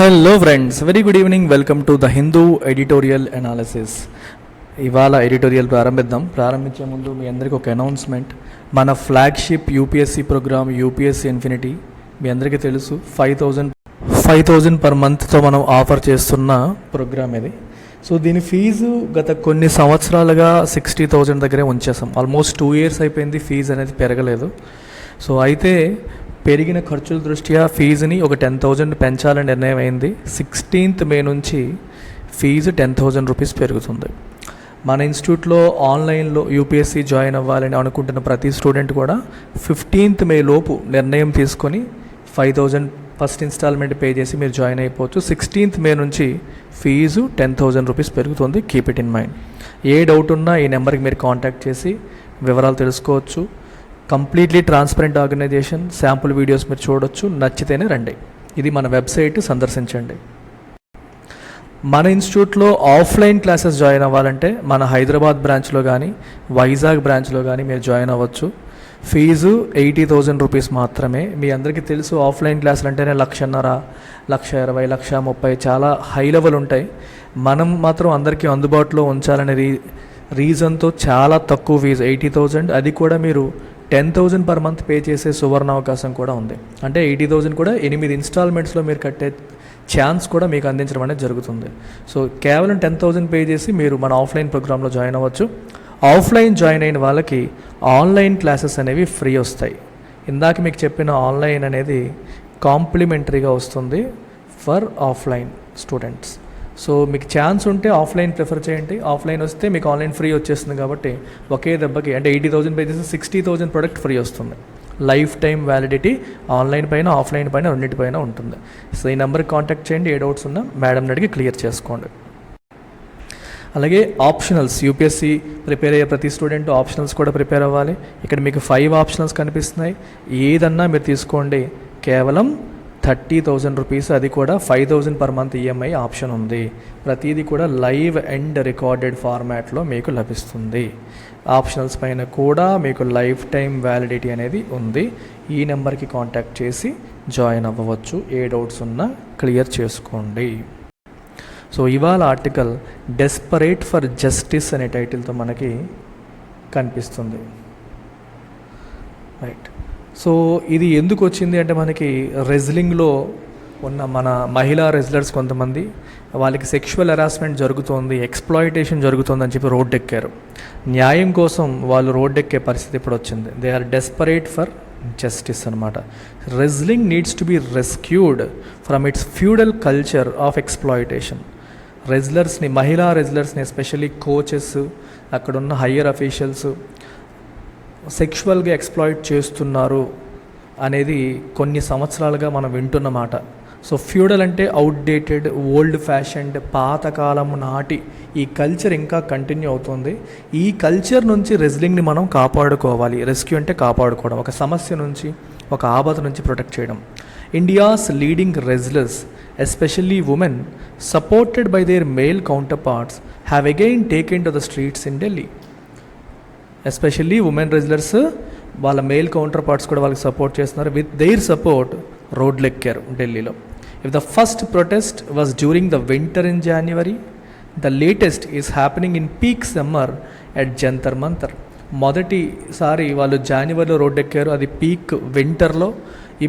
Hello friends, very good evening. Welcome to the Hindu editorial analysis. ఇవాళ editorial ప్రారంభించే ముందు మీ అందరికీ ఒక అనౌన్స్మెంట్. మన flagship UPSC programme UPSC infinity మీ అందరికీ తెలుసు. 5,000 పర్ మంత్తో మనం ఆఫర్ చేస్తున్న ప్రోగ్రామ్ ఇది. సో దీని ఫీజు గత కొన్ని సంవత్సరాలుగా 60,000 దగ్గరే ఉంచేసాం. ఆల్మోస్ట్ 2 years అయిపోయింది, ఫీజు అనేది పెరగలేదు. సో అయితే పెరిగిన ఖర్చుల దృష్ట్యా ఫీజుని ఒక 10,000 పెంచాలని నిర్ణయం అయింది. 16th May నుంచి ఫీజు 10,000 రూపీస్ పెరుగుతుంది. మన ఇన్స్టిట్యూట్లో ఆన్లైన్లో యూపీఎస్సీ జాయిన్ అవ్వాలని అనుకుంటున్న ప్రతి స్టూడెంట్ కూడా 15th May లోపు నిర్ణయం తీసుకొని 5,000 ఫస్ట్ ఇన్స్టాల్మెంట్ పే చేసి మీరు జాయిన్ అయిపోవచ్చు. 16th May నుంచి ఫీజు 10,000 రూపీస్ పెరుగుతుంది. Keep it in mind. ఏ డౌట్ ఉన్నా ఈ నెంబర్కి మీరు కాంటాక్ట్ చేసి వివరాలు తెలుసుకోవచ్చు. Completely transparent organisation. Sample videos మీరు చూడొచ్చు, నచ్చితేనే రండి. ఇది మన వెబ్సైట్, సందర్శించండి. మన ఇన్స్టిట్యూట్లో ఆఫ్లైన్ క్లాసెస్ జాయిన్ అవ్వాలంటే మన హైదరాబాద్ బ్రాంచ్లో కానీ వైజాగ్ బ్రాంచ్లో కానీ మీరు జాయిన్ అవ్వచ్చు. ఫీజు 80,000 రూపీస్ మాత్రమే. మీ అందరికీ తెలుసు, ఆఫ్లైన్ క్లాసులు అంటేనే 1,50,000, 1,20,000, 1,30,000 చాలా హై లెవెల్ ఉంటాయి. మనం మాత్రం అందరికీ అందుబాటులో ఉంచాలనే రీజన్తో చాలా తక్కువ ఫీజు 80,000. అది కూడా మీరు 10,000 పర్ మంత్ పే చేసే సువర్ణ అవకాశం కూడా ఉంది. అంటే 80,000 కూడా 8 ఇన్స్టాల్మెంట్స్లో మీరు కట్టే ఛాన్స్ కూడా మీకు అందించడం అనేది జరుగుతుంది. సో కేవలం 10,000 పే చేసి మీరు మన ఆఫ్లైన్ ప్రోగ్రాంలో జాయిన్ అవ్వచ్చు. ఆఫ్లైన్ జాయిన్ అయిన వాళ్ళకి ఆన్లైన్ క్లాసెస్ అనేవి ఫ్రీ వస్తాయి. ఇందాక మీకు చెప్పిన ఆన్లైన్ అనేది కాంప్లిమెంటరీగా వస్తుంది ఫర్ ఆఫ్లైన్ స్టూడెంట్స్. సో మీకు ఛాన్స్ ఉంటే ఆఫ్లైన్ ప్రిఫర్ చేయండి. ఆఫ్లైన్ వస్తే మీకు ఆన్లైన్ ఫ్రీ వచ్చేస్తుంది. కాబట్టి ఒకే దెబ్బకి అంటే 80,000 పే చేసి 60,000 ప్రోడక్ట్ ఫ్రీ వస్తుంది. లైఫ్ టైం వ్యాలిడిటీ ఆన్లైన్ పైన ఆఫ్లైన్ పైన రెండింటిపైన ఉంటుంది. సో ఈ నెంబర్కి కాంటాక్ట్ చేయండి. ఏ డౌట్స్ ఉన్నా మేడంని అడిగి క్లియర్ చేసుకోండి. అలాగే ఆప్షనల్స్, యూపీఎస్సీ ప్రిపేర్ అయ్యే ప్రతి స్టూడెంట్ ఆప్షనల్స్ కూడా ప్రిపేర్ అవ్వాలి. ఇక్కడ మీకు 5 ఆప్షనల్స్ కనిపిస్తున్నాయి. ఏదన్నా మీరు తీసుకోండి. కేవలం 30,000 రూపీస్, అది కూడా 5,000 పర్ మంత్ ఈఎంఐ ఆప్షన్ ఉంది. ప్రతిదీ కూడా లైవ్ అండ్ రికార్డెడ్ ఫార్మాట్లో మీకు లభిస్తుంది. ఆప్షనల్స్ పైన కూడా మీకు లైఫ్ టైం వ్యాలిడిటీ అనేది ఉంది. ఈ నెంబర్కి కాంటాక్ట్ చేసి జాయిన్ అవ్వవచ్చు. ఏ డౌట్స్ ఉన్నా క్లియర్ చేసుకోండి. సో ఇవాళ ఆర్టికల్ డెస్పరేట్ ఫర్ జస్టిస్ అనే టైటిల్తో మనకి కనిపిస్తుంది. రైట్. సో ఇది ఎందుకు వచ్చింది అంటే మనకి రెజ్లింగ్లో ఉన్న మన మహిళా రెజ్లర్స్ కొంతమంది వాళ్ళకి సెక్షువల్ హెరాస్మెంట్ జరుగుతోంది, ఎక్స్ప్లాయిటేషన్ జరుగుతుంది అని చెప్పి రోడ్డు ఎక్కారు. న్యాయం కోసం వాళ్ళు రోడ్డు ఎక్కే పరిస్థితి ఇప్పుడు వచ్చింది. They are desperate for justice అనమాట. Wrestling needs to be rescued from its feudal culture of exploitation. రెజ్లర్స్ని, మహిళా రెజ్లర్స్ని, ఎస్పెషల్లీ కోచెస్, అక్కడున్న హయ్యర్ అఫీషియల్స్ సెక్షువల్గా ఎక్స్ప్లాయిట్ చేస్తున్నారు అనేది కొన్ని సంవత్సరాలుగా మనం వింటున్నమాట. సో ఫ్యూడల్ అంటే అవుట్డేటెడ్, ఓల్డ్ ఫ్యాషన్డ్, పాతకాలం నాటి ఈ కల్చర్ ఇంకా కంటిన్యూ అవుతుంది. ఈ కల్చర్ నుంచి రెజ్లింగ్ని మనం కాపాడుకోవాలి. రెస్క్యూ అంటే కాపాడుకోవడం, ఒక సమస్య నుంచి, ఒక ఆపద నుంచి ప్రొటెక్ట్ చేయడం. India's leading wrestlers, especially women supported by their male counterparts, have again taken to the streets in Delhi. Especially women wrestlers వాళ్ళ మేల్ కౌంటర్ పార్ట్స్ కూడా వాళ్ళకి సపోర్ట్ చేస్తున్నారు. విత్ దేర్ సపోర్ట్ రోడ్లు ఎక్కారు ఢిల్లీలో. If the first protest was during the winter in January, the latest is happening in peak summer at Jantar Mantar. మొదటిసారి వాళ్ళు జనవరిలో రోడ్డు ఎక్కారు, అది పీక్ వింటర్లో.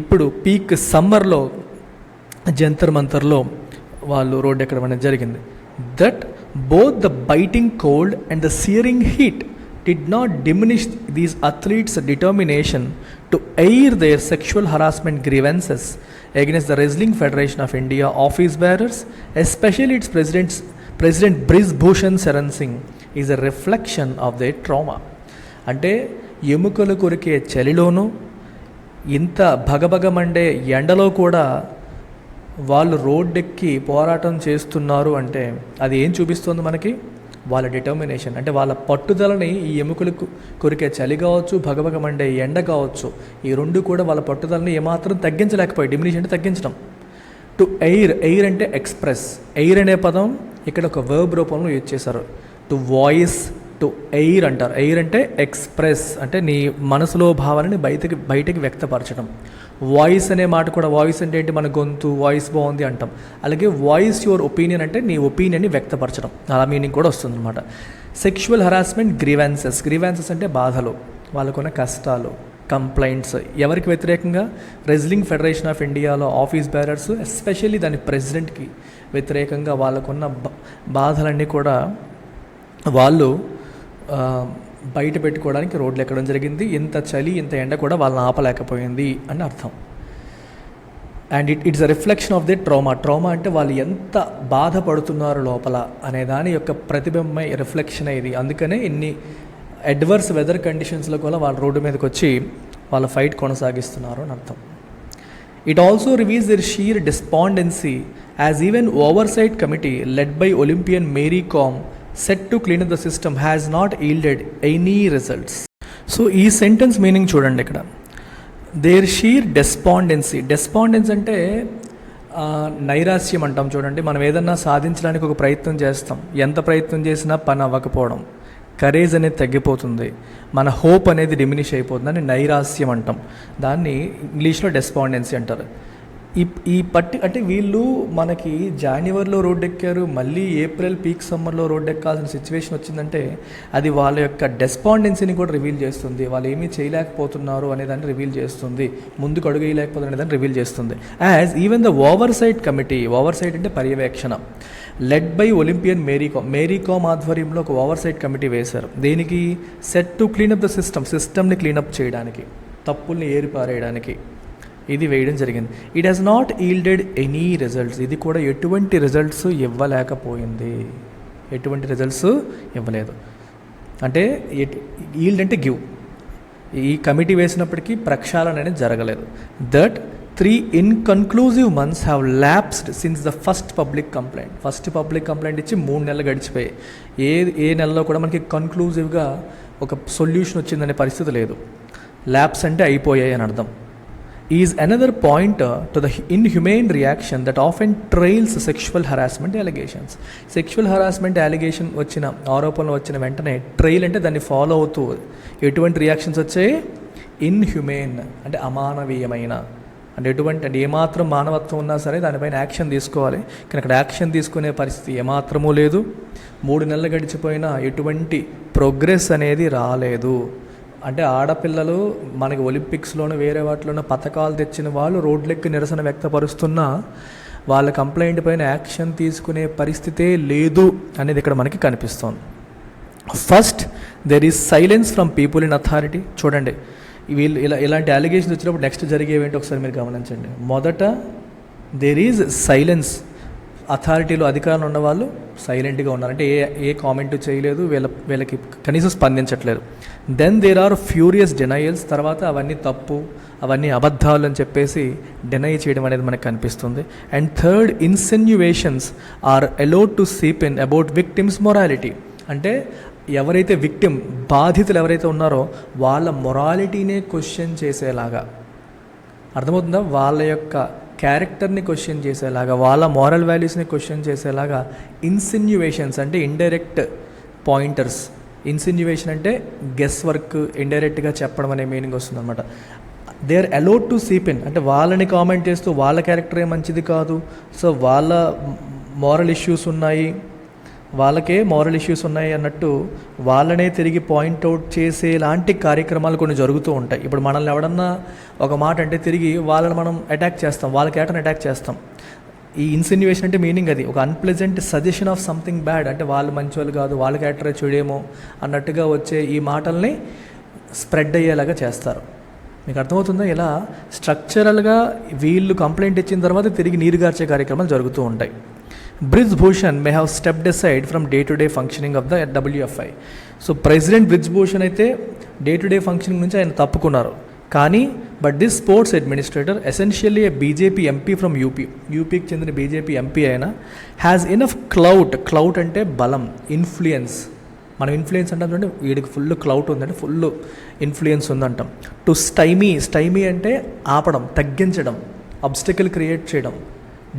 ఇప్పుడు పీక్ సమ్మర్లో జంతర్ మంతర్లో వాళ్ళు రోడ్డు ఎక్కడం అనేది జరిగింది. That both the biting cold and the searing heat did not diminish these athletes' determination to air their sexual harassment grievances against the Wrestling Federation of India office bearers, especially its President Brij Bhushan Saran Singh, is a reflection of their trauma. అంటే ఎముకలు కొరికే చలిలోనూ, ఇంత భగభగమండే ఎండలో కూడా వాళ్ళు రోడ్డెక్కి పోరాటం చేస్తున్నారు అంటే అది ఏం చూపిస్తుంది మనకి? వాళ్ళ డిటర్మినేషన్. అంటే వాళ్ళ పట్టుదలని ఈ ఎముకలకు కొరికే చలి కావచ్చు, భగభగమండే ఎండ కావచ్చు, ఈ రెండు కూడా వాళ్ళ పట్టుదలని ఏమాత్రం తగ్గించలేకపోయి. డిమినిషన్ అంటే తగ్గించడం. టు ఎయిర్ అంటే ఎక్స్ప్రెస్. ఎయిర్ అనే పదం ఇక్కడ ఒక వర్బ్ రూపంలో యూజ్ చేశారు. టు వాయిస్, టు ఎయిర్ అంటారు. ఎయిర్ అంటే ఎక్స్ప్రెస్, అంటే నీ మనసులో భావాలని బయటికి వ్యక్తపరచడం. వాయిస్ అనే మాట కూడా, వాయిస్ అంటే ఏంటి, మన గొంతు, వాయిస్ బాగుంది అంటాం. అలాగే వాయిస్ యువర్ ఒపీనియన్ అంటే నీ ఒపీనియన్ని వ్యక్తపరచడం, అలా మీనింగ్ కూడా వస్తుంది అనమాట. సెక్షువల్ హరాస్మెంట్, గ్రీవెన్సెస్ అంటే బాధలు, వాళ్ళకున్న కష్టాలు, కంప్లైంట్స్. ఎవరికి వ్యతిరేకంగా? రెజ్లింగ్ ఫెడరేషన్ ఆఫ్ ఇండియాలో ఆఫీస్ బేరర్స్, ఎస్పెషల్లీ దాని ప్రెసిడెంట్కి వ్యతిరేకంగా వాళ్ళకున్న బాధలన్నీ కూడా వాళ్ళు బయట పెట్టుకోవడానికి రోడ్లు ఎక్కడం జరిగింది. ఇంత చలి, ఇంత ఎండ కూడా వాళ్ళని ఆపలేకపోయింది అని అర్థం. And it's a reflection of the trauma అంటే వాళ్ళు ఎంత బాధపడుతున్నారు లోపల అనే దాని యొక్క ప్రతిబింబమే, రిఫ్లెక్షన్ ఇది. అందుకనే ఇన్ని అడ్వర్స్ వెదర్ కండిషన్స్లో కూడా వాళ్ళు రోడ్డు మీదకి వచ్చి వాళ్ళ ఫైట్ కొనసాగిస్తున్నారు అని అర్థం. It also reveals the sheer despondency as even oversight committee led by Olympian Mary Kom set to clean up the system has not yielded any results. So ఈ సెంటెన్స్ మీనింగ్ చూడండి ఇక్కడ. దేర్ షీర్ డెస్పాండెన్సీ అంటే నైరాస్యం అంటాం చూడండి. మనం ఏదన్నా సాధించడానికి ఒక ప్రయత్నం చేస్తాం, ఎంత ప్రయత్నం చేసినా పని అవ్వకపోవడం, కరేజ్ అనేది తగ్గిపోతుంది, మన హోప్ అనేది డిమినిష్ అయిపోతుంది అని నైరాస్యం అంటాం. దాన్ని ఇంగ్లీష్లో డెస్పాండెన్సీ అంటారు. అంటే వీళ్ళు మనకి జనవరిలో రోడ్డు ఎక్కారు, మళ్ళీ ఏప్రిల్ పీక్ సమ్మర్లో రోడ్డు ఎక్కాల్సిన సిచ్యువేషన్ వచ్చిందంటే అది వాళ్ళ యొక్క డెస్పాండెన్సీని కూడా రివీల్ చేస్తుంది. వాళ్ళు ఏమీ చేయలేకపోతున్నారు అనేదాన్ని రివీల్ చేస్తుంది, ముందుకు అడుగు వేయలేకపోతున్నారు అనేదాన్ని రివీల్ చేస్తుంది. As even the oversight committee, oversight అంటే పర్యవేక్షణ, led by Olympian Mary Kom ఆధ్వర్యంలో ఒక ఓవర్సైట్ కమిటీ వేశారు. దేనికి? సెట్ టు క్లీనప్ ద సిస్టమ్ని క్లీనప్ చేయడానికి, తప్పుల్ని ఏరిపారేయడానికి ఇది వేయడం జరిగింది. It has not yielded any results. ఇది కూడా ఎటువంటి రిజల్ట్స్ ఇవ్వలేకపోయింది, ఎటువంటి రిజల్ట్స్ ఇవ్వలేదు. అంటే ఈల్డ్ అంటే గివ్. ఈ కమిటీ వేసినప్పటికీ ప్రక్షాళన అనేది జరగలేదు. That 3 inconclusive months have lapsed since the first public complaint ఇచ్చి 3 నెలలు గడిచిపోయాయి. ఏ నెలలో కూడా మనకి కన్క్లూజివ్గా ఒక సొల్యూషన్ వచ్చిందనే పరిస్థితి లేదు. ల్యాప్స్ అంటే అయిపోయాయి అని అర్థం. Is another point to the inhuman reaction that often trails sexual harassment allegations. Sexual harassment allegation వచ్చిన, ఆరోపణలు వచ్చిన వెంటనే ట్రైల్ అంటే దాన్ని ఫాలో అవుతూ ఎటువంటి రియాక్షన్స్ వచ్చాయి? ఇన్హ్యూమెన్ అంటే అమానవీయమైన, అంటే ఏమాత్రం మానవత్వం ఉన్నా సరే దానిపైన యాక్షన్ తీసుకోవాలి. కానీ అక్కడ యాక్షన్ తీసుకునే పరిస్థితి ఏమాత్రమూ లేదు. 3 నెలలు గడిచిపోయినా ఎటువంటి ప్రోగ్రెస్ అనేది రాలేదు. అంటే ఆడపిల్లలు మనకి ఒలింపిక్స్లోనూ వేరే వాటిలోనూ పథకాలు తెచ్చిన వాళ్ళు రోడ్లెక్కి నిరసన వ్యక్తపరుస్తున్నా వాళ్ళ కంప్లైంట్ పైన యాక్షన్ తీసుకునే పరిస్థితే లేదు అనేది ఇక్కడ మనకి కనిపిస్తోంది. First, there is silence from people in authority. చూడండి, వీళ్ళు ఇలాంటి అలిగేషన్స్ వచ్చినప్పుడు నెక్స్ట్ జరిగేవేంటి ఒకసారి మీరు గమనించండి. మొదట దెర్ ఈజ్ సైలెన్స్, అథారిటీలో అధికారులు ఉన్నవాళ్ళు సైలెంట్గా ఉన్నారు, అంటే ఏ కామెంట్ చేయలేదు, వీళ్ళకి కనీసం స్పందించట్లేదు. Then there are furious denials, తర్వాత అవన్నీ తప్పు, అవన్నీ అబద్ధాలు అని చెప్పేసి డినై చేయడం అనేది మనకు కనిపిస్తుంది. And third, insinuations are allowed to seep in about victims morality. అంటే ఎవరైతే బాధితులు ఎవరైతే ఉన్నారో వాళ్ళ మొరాలిటీనే క్వశ్చన్ చేసేలాగా, అర్థమవుతుందా? వాళ్ళ యొక్క క్యారెక్టర్ని క్వశ్చన్ చేసేలాగా, వాళ్ళ మారల్ వాల్యూస్ని క్వశ్చన్ చేసేలాగా ఇన్సిన్యువేషన్స్ అంటే ఇండైరెక్ట్ పాయింటర్స్. ఇన్సిన్యువేషన్ అంటే గెస్ వర్క్, ఇండైరెక్ట్గా చెప్పడం అనే మీనింగ్ వస్తుంది అనమాట. They are allowed to seep in అంటే వాళ్ళని కామెంట్ చేస్తూ వాళ్ళ క్యారెక్టరే మంచిది కాదు, సో వాళ్ళ మారల్ ఇష్యూస్ ఉన్నాయి, వాళ్ళకే మారల్ ఇష్యూస్ ఉన్నాయి అన్నట్టు వాళ్ళనే తిరిగి పాయింట్అవుట్ చేసేలాంటి కార్యక్రమాలు కొన్ని జరుగుతూ ఉంటాయి. ఇప్పుడు మనల్ని ఎవడన్నా ఒక మాట అంటే తిరిగి వాళ్ళని మనం అటాక్ చేస్తాం, వాళ్ళ క్యారెక్టర్ని అటాక్ చేస్తాం. ఈ ఇన్సిన్యువేషన్ అంటే మీనింగ్ అది ఒక unpleasant suggestion of something bad, అంటే వాళ్ళు మంచోళ్ళు కాదు, వాళ్ళ క్యారెక్టరే చెడేమో అన్నట్టుగా వచ్చే ఈ మాటల్ని స్ప్రెడ్ అయ్యేలాగా చేస్తారు. మీకు అర్థమవుతుందా? ఇలా స్ట్రక్చరల్గా వీళ్ళు కంప్లైంట్ ఇచ్చిన తర్వాత తిరిగి నీరుగార్చే కార్యక్రమాలు జరుగుతూ ఉంటాయి. Brij Bhushan may have stepped aside from day-to-day functioning of the WFI. So president Brij Bhushan అయితే డే-టు-డే ఫంక్షనింగ్ నుంచి ఆయన తప్పుకున్నారు. కానీ but this sports administrator essentially a BJP MP from యూపీకి చెందిన బీజేపీ ఎంపీ అయినా హ్యాస్ ఇనఫ్ క్లౌట్ అంటే బలం, ఇన్ఫ్లుయెన్స్. మనం ఇన్ఫ్లుయెన్స్ అంటాం చూడండి, వీడికి ఫుల్ క్లౌట్ ఉందంటే ఫుల్ ఇన్ఫ్లుయెన్స్ ఉందంటాం. టు స్టైమీ అంటే ఆపడం, తగ్గించడం, అబ్స్టికల్ క్రియేట్ చేయడం,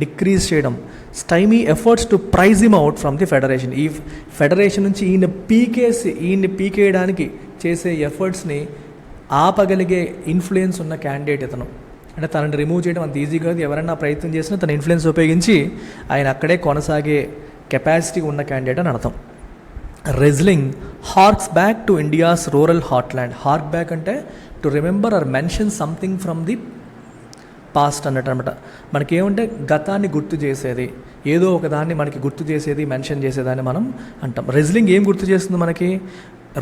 డిక్రీజ్ చేయడం. Stymie efforts to prise him out from the federation. ఈ ఫెడరేషన్ నుంచి ఈయన్ని పీకేయడానికి చేసే ఎఫర్ట్స్ని ఆపగలిగే ఇన్ఫ్లుయెన్స్ ఉన్న క్యాండిడేట్ ఇతను. అంటే తనని రిమూవ్ చేయడం అంత ఈజీ కాదు. ఎవరైనా ప్రయత్నం చేసినా తన ఇన్ఫ్లుయెన్స్ ఉపయోగించి ఆయన అక్కడే కొనసాగే కెపాసిటీ ఉన్న క్యాండిడేట్ అని అర్థం. Wrestling harks back to India's rural heartland. Hark back అంటే to remember or mention something from the past అన్నట్టు అనమాట. మనకేమంటే గతాన్ని గుర్తు చేసేది, ఏదో ఒక దాన్ని మనకి గుర్తు చేసేది, మెన్షన్ చేసేదాన్ని మనం అంటాం. రెజ్లింగ్ ఏం గుర్తు చేస్తుంది మనకి?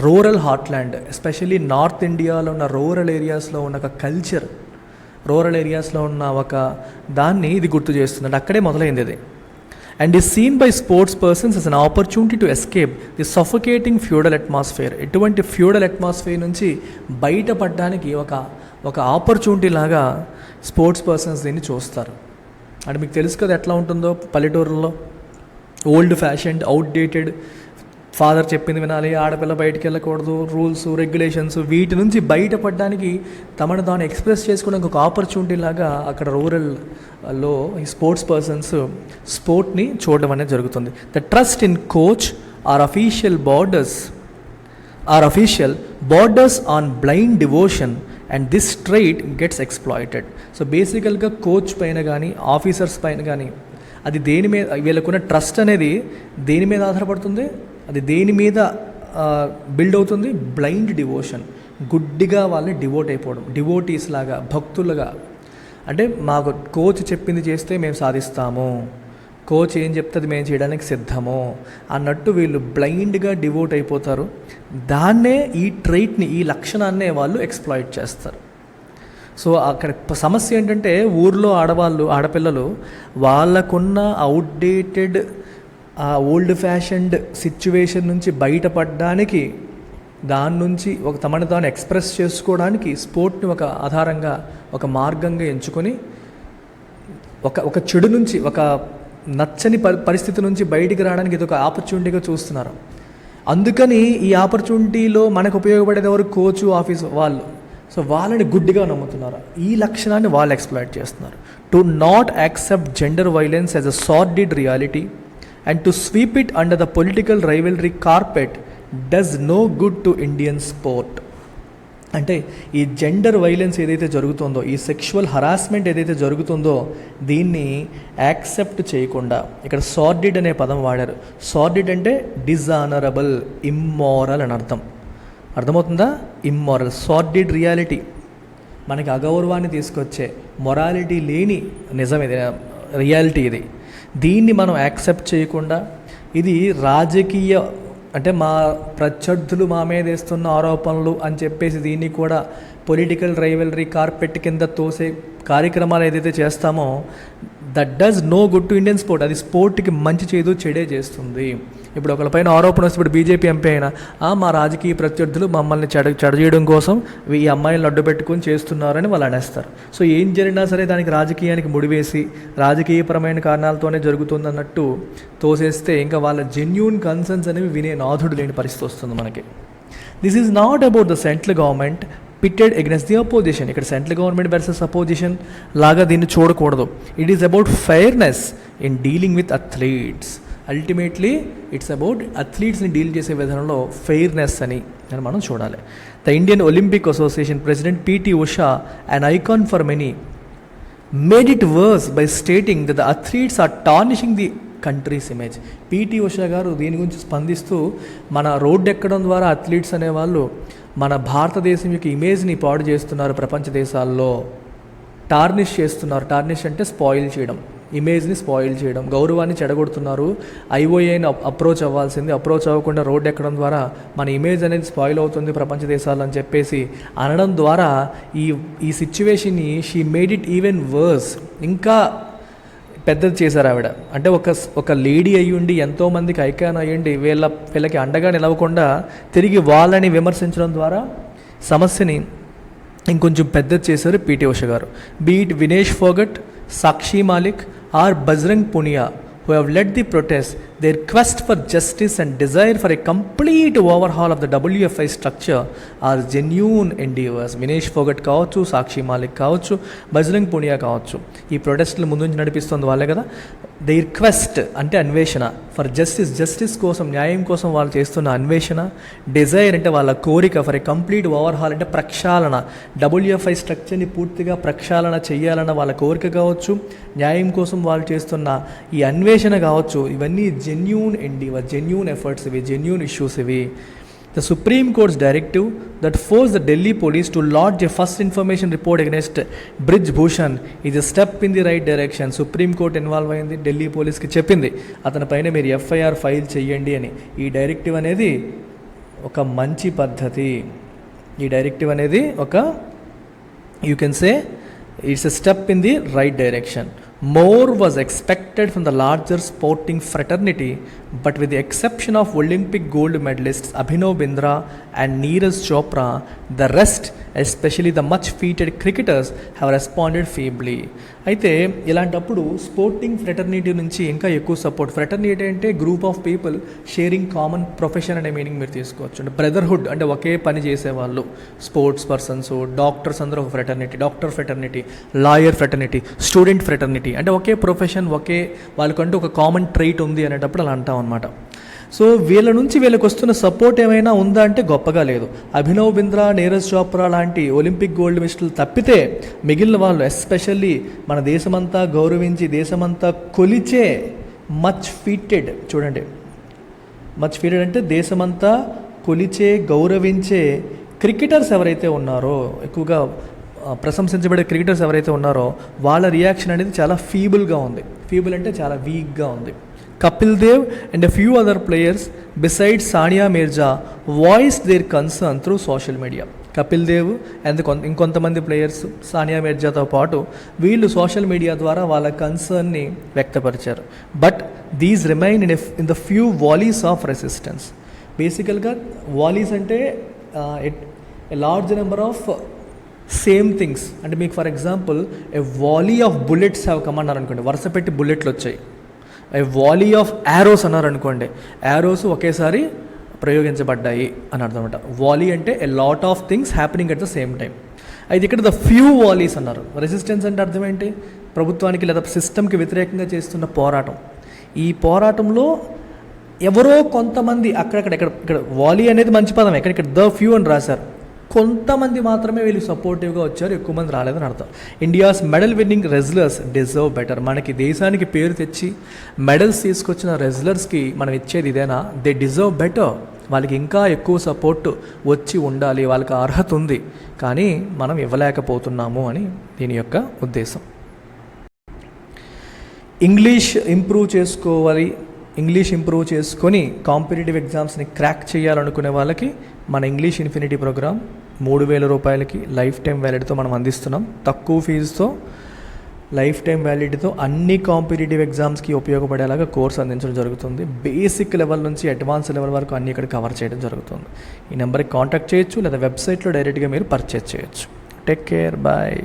రూరల్ హార్ట్ల్యాండ్, ఎస్పెషల్లీ నార్త్ ఇండియాలో ఉన్న రూరల్ ఏరియాస్లో ఉన్న ఒక కల్చర్, రూరల్ ఏరియాస్లో ఉన్న ఒక దాన్ని ఇది గుర్తు చేస్తుంది. అంటే అక్కడే మొదలైంది ఇది. And is seen by sports persons as an opportunity to escape the suffocating feudal atmosphere. ఎటువంటి ఫ్యూడల్ అట్మాస్ఫియర్ నుంచి బయటపడడానికి ఒక ఆపర్చునిటీ లాగా స్పోర్ట్స్ పర్సన్స్ దీన్ని చూస్తారు. అంటే మీకు తెలుసు కదా ఎట్లా ఉంటుందో పల్లెటూరులో, ఓల్డ్ ఫ్యాషన్డ్, అవుట్డేటెడ్, ఫాదర్ చెప్పింది వినాలి, ఆడపిల్ల బయటికి వెళ్ళకూడదు, రూల్స్ రెగ్యులేషన్స్, వీటి నుంచి బయటపడడానికి తమను తాను ఎక్స్ప్రెస్ చేసుకోవడానికి ఒక ఆపర్చునిటీ లాగా అక్కడ రూరల్లో ఈ స్పోర్ట్స్ పర్సన్స్ స్పోర్ట్ని చూడడం అనేది జరుగుతుంది. The trust in coach or official borders on blind devotion and this trait gets exploited. So బేసికల్గా కోచ్ పైన కానీ ఆఫీసర్స్ పైన కానీ అది దేని మీద వీళ్ళకున్న ట్రస్ట్ అనేది దేని మీద ఆధారపడుతుంది, అది దేని మీద బిల్డ్ అవుతుంది? Blind devotion. గుడ్డిగా వాళ్ళని డివోట్ అయిపోవడం, డివోటీస్ లాగా, భక్తులుగా. అంటే మాకు కోచ్ చెప్పింది చేస్తే మేము సాధిస్తాము, కోచ్ ఏం చెప్తే అది మేము చేయడానికి సిద్ధము అన్నట్టు వీళ్ళు బ్లైండ్గా డివోట్ అయిపోతారు. దాన్నే ఈ ట్రైట్ని, ఈ లక్షణాన్నే వాళ్ళు ఎక్స్ప్లాయిట్ చేస్తారు. సో అక్కడ సమస్య ఏంటంటే ఊర్లో ఆడపిల్లలు వాళ్ళకున్న అవుట్డేటెడ్ ఓల్డ్ ఫ్యాషన్డ్ సిచ్యువేషన్ నుంచి బయటపడడానికి, దాని నుంచి తమను తాను ఎక్స్ప్రెస్ చేసుకోవడానికి స్పోర్ట్ని ఒక ఆధారంగా, ఒక మార్గంగా ఎంచుకొని ఒక చెడు నుంచి, ఒక నచ్చని పరిస్థితి నుంచి బయటికి రావడానికి ఇది ఒక ఆపర్చునిటీగా చూస్తున్నారు. అందుకని ఈ ఆపర్చునిటీలో మనకు ఉపయోగపడేది ఎవరు? కోచు, ఆఫీసు వాళ్ళు. సో వాళ్ళని గుడ్డిగా నమ్ముతున్నారు. ఈ లక్షణాన్ని వాళ్ళు ఎక్స్ప్లాయిట్ చేస్తున్నారు. To not accept gender violence as a sordid reality and to sweep it under the political rivalry carpet does no good to Indian sport. అంటే ఈ జెండర్ వైలెన్స్ ఏదైతే జరుగుతుందో, ఈ సెక్షువల్ హరాస్మెంట్ ఏదైతే జరుగుతుందో దీన్ని యాక్సెప్ట్ చేయకుండా, ఇక్కడ సార్డిడ్ అనే పదం వాడారు. సార్డిడ్ అంటే డిజానరబుల్, ఇమ్మోరల్ అని అర్థమవుతుందా? ఇమ్మోరల్, సార్డిడ్ రియాలిటీ, మనకి అగౌరవాన్ని తీసుకొచ్చే, మొరాలిటీ లేని నిజం ఇది, రియాలిటీ ఇది. దీన్ని మనం యాక్సెప్ట్ చేయకుండా, ఇది రాజకీయ, అంటే మా ప్రత్యర్థులు మా మీద వేస్తున్న ఆరోపణలు అని చెప్పేసి దీన్ని కూడా పొలిటికల్ రైవల్రీ కార్పెట్ కింద తోసే కార్యక్రమాలు ఏదైతే చేస్తామో that does no good to Indian sport. అది స్పోర్ట్కి మంచి చేయదు, చెడే చేస్తుంది. ఇప్పుడు ఒకరిపైన ఆరోపణ వస్తే, ఇప్పుడు బీజేపీ ఎంపీ అయినా మా రాజకీయ ప్రత్యర్థులు మమ్మల్ని చెడచేయడం కోసం ఈ అమ్మాయిలను అడ్డు పెట్టుకొని చేస్తున్నారని వాళ్ళు అనేస్తారు. సో ఏం జరిగినా సరే దానికి రాజకీయానికి ముడివేసి రాజకీయపరమైన కారణాలతోనే జరుగుతుంది అన్నట్టు తోసేస్తే ఇంకా వాళ్ళ జెన్యూన్ కన్సర్న్స్ అనేవి వినే నాథుడు లేని పరిస్థితి వస్తుంది మనకి. This is not about the central government pitted against the opposition. ఇక్కడ సెంట్రల్ గవర్నమెంట్ వర్సెస్ అపోజిషన్ లాగా దీన్ని చూడకూడదు. It is about fairness in dealing with athletes. Ultimately it's about అథ్లీట్స్ని డీల్ చేసే విధానంలో ఫెయిర్నెస్ అని మనం చూడాలి. The Indian Olympic Association president PT Usha, an icon for many, made it worse by stating that the athletes are tarnishing the country's image. PT Usha గారు దీని గురించి స్పందిస్తూ, మన రోడ్డు ఎక్కడం ద్వారా అథ్లీట్స్ అనేవాళ్ళు మన భారతదేశం యొక్క ఇమేజ్ని పాడు చేస్తున్నారు, ప్రపంచ దేశాల్లో టార్నిష్ చేస్తున్నారు. టార్నిష్ అంటే స్పాయిల్ చేయడం, ఇమేజ్ని స్పాయిల్ చేయడం, గౌరవాన్ని చెడగొడుతున్నారు. ఐఓఏని అప్రోచ్ అవ్వాల్సింది, అప్రోచ్ అవ్వకుండా రోడ్డు ఎక్కడం ద్వారా మన ఇమేజ్ అనేది స్పాయిల్ అవుతుంది ప్రపంచ దేశాలు అని చెప్పేసి అనడం ద్వారా ఈ సిచ్యువేషన్ని she made it even worse, ఇంకా పెద్దది చేశారు ఆవిడ. అంటే ఒక లేడీ అయ్యుండి ఎంతోమందికి ఐకాన్ అయ్యండి వీళ్ళకి అండగా నిలవకుండా తిరిగి వాళ్ళని విమర్శించడం ద్వారా సమస్యని ఇంకొంచెం పెద్దది చేశారు పిటి ఉష గారు. Beat Vinesh Phogat, Sakshi Malik or Bajrang Punia who have led the protest, their quest for justice and desire for a complete overhaul of the WFI structure are genuine endeavors. Vinesh Phogat కావచ్చు, సాక్షి మాలిక్ కావచ్చు, బజరంగ్ పునియా కావచ్చు, ఈ ప్రొటెస్ట్లు ముందు నుంచి నడిపిస్తుంది వాళ్ళే కదా. దేర్ క్వెస్ట్ అంటే అన్వేషణ, ఫర్ జస్టిస్ కోసం, న్యాయం కోసం వాళ్ళు చేస్తున్న అన్వేషణ. డిజైర్ అంటే వాళ్ళ కోరిక. ఫర్ ఏ కంప్లీట్ ఓవర్హాల్ అంటే ప్రక్షాళన, WFI స్ట్రక్చర్ని పూర్తిగా ప్రక్షాళన చేయాలన్న వాళ్ళ కోరిక కావచ్చు, న్యాయం కోసం వాళ్ళు చేస్తున్న ఈ అన్వేషణ కావచ్చు. ఇవన్నీ జెన్యూన్ ఎండివర్, జెన్యూన్ ఎఫర్ట్స్ ఇవి, జెన్యూన్ ఇష్యూస్ ఇవి. The Supreme Court's directive that forced the Delhi police to lodge a first information report against Brij Bhushan is a step in the right direction. Supreme court involve అయింది, ఢిల్లీ పోలీస్కి చెప్పింది అతని పైన మీరు FIR file చేయండి అని. ఈ డైరెక్టివ్ అనేది ఒక మంచి పద్ధతి. ఈ డైరెక్టివ్ అనేది ఒక, you can say it's a step in the right direction. More was expected from the larger sporting fraternity, but with the exception of Olympic gold medalists Abhinav Bindra and Neeraj Chopra, the rest, especially the much feted cricketers, have responded feebly. అయితే ఇలాంటప్పుడు sporting fraternity నుంచి ఇంకా ఎక్కువ support. Fraternity అంటే group of people sharing common profession అనే meaning మీరు తీసుకోవచ్చు. అంటే బ్రదర్హుడ్ అంటే ఒకే పని చేసేవాళ్ళు, స్పోర్ట్స్ పర్సన్స్, డాక్టర్స్ అందరూ ఒక fraternity, doctor fraternity, lawyer fraternity, student fraternity, అంటే ఒకే ప్రొఫెషన్, ఒకే వాళ్ళకంటూ ఒక కామన్ ట్రైట్ ఉంది అనేటప్పుడు అలా అంటాం అనమాట. సో వీళ్ళ నుంచి వీళ్ళకి వస్తున్న సపోర్ట్ ఏమైనా ఉందా అంటే గొప్పగా లేదు. అభినవ్ బింద్రా, నీరజ్ చోప్రా లాంటి ఒలింపిక్ గోల్డ్ మెడలిస్టులు తప్పితే మిగిలిన వాళ్ళు, ఎస్పెషల్లీ మన దేశమంతా గౌరవించి దేశమంతా కొలిచే మచ్ ఫీటెడ్, చూడండి మచ్ ఫీటెడ్ అంటే దేశమంతా కొలిచే గౌరవించే క్రికెటర్స్ ఎవరైతే ఉన్నారో, ఎక్కువగా ప్రశంసించబడే క్రికెటర్స్ ఎవరైతే ఉన్నారో వాళ్ళ రియాక్షన్ అనేది చాలా ఫీబుల్గా ఉంది. ఫీబుల్ అంటే చాలా వీక్గా ఉంది. Kapil Dev and a few other players besides Sania Mirza voiced their concern through social media. Kapil Dev and ఇంకొంతమంది ప్లేయర్స్, సానియా మిర్జాతో పాటు వీళ్ళు సోషల్ మీడియా ద్వారా వాళ్ళ కన్సర్న్ని వ్యక్తపరిచారు. But these remain in the few volleys of resistance. బేసికల్గా వాలీస్ అంటే a large number of same things. అంటే మీకు for example a volley of bullets have come అన్నారు అనుకోండి, వరుస పెట్టి బుల్లెట్లు వచ్చాయి. ఏ వాలీ ఆఫ్ యారోస్ అన్నారనుకోండి, యారోస్ ఒకేసారి ప్రయోగించబడ్డాయి అని అర్థం అనమాట. వాలీ అంటే a lot of things happening at the same time. అయితే ఇక్కడ ద ఫ్యూ వాలీస్ అన్నారు. రెసిస్టెన్స్ అంటే అర్థం ఏంటి? ప్రభుత్వానికి లేదా సిస్టమ్కి వ్యతిరేకంగా చేస్తున్న పోరాటం. ఈ పోరాటంలో ఎవరో కొంతమంది అక్కడక్కడ, ఇక్కడ వాలీ అనేది మంచి పదం, ఇక్కడ ద ఫ్యూ అని రాశారు. కొంతమంది మాత్రమే వీళ్ళు సపోర్టివ్గా వచ్చారు, ఎక్కువ మంది రాలేదని అర్థం. India's medal winnowing wrestlers deserve better. మనకి దేశానికి పేరు తెచ్చి మెడల్స్ తీసుకొచ్చిన రెజ్లర్స్కి మనం ఇచ్చేది ఇదేనా? They deserve better. వాళ్ళకి ఇంకా ఎక్కువ సపోర్ట్ వచ్చి ఉండాలి, వాళ్ళకి అర్హత ఉంది, కానీ మనం ఇవ్వలేకపోతున్నాము అని దీని యొక్క ఉద్దేశం. ఇంగ్లీష్ ఇంప్రూవ్ చేసుకోవాలి, ఇంగ్లీష్ ఇంప్రూవ్ చేసుకొని కాంపిటేటివ్ ఎగ్జామ్స్ని క్రాక్ చేయాలనుకునే వాళ్ళకి మన ఇంగ్లీష్ ఇన్ఫినిటీ ప్రోగ్రామ్ 3,000 రూపాయలకి లైఫ్ టైం వ్యాలిడీతో మనం అందిస్తున్నాం. తక్కువ ఫీజుతో లైఫ్ టైం వ్యాలిడీతో అన్ని కాంపిటేటివ్ ఎగ్జామ్స్కి ఉపయోగపడేలాగా కోర్స్ అందించడం జరుగుతుంది. బేసిక్ లెవెల్ నుంచి అడ్వాన్స్ లెవెల్ వరకు అన్ని ఇక్కడ కవర్ చేయడం జరుగుతుంది. ఈ నెంబర్కి కాంటాక్ట్ చేయొచ్చు, లేదా వెబ్సైట్లో డైరెక్ట్గా మీరు పర్చేజ్ చేయొచ్చు. Take care, bye.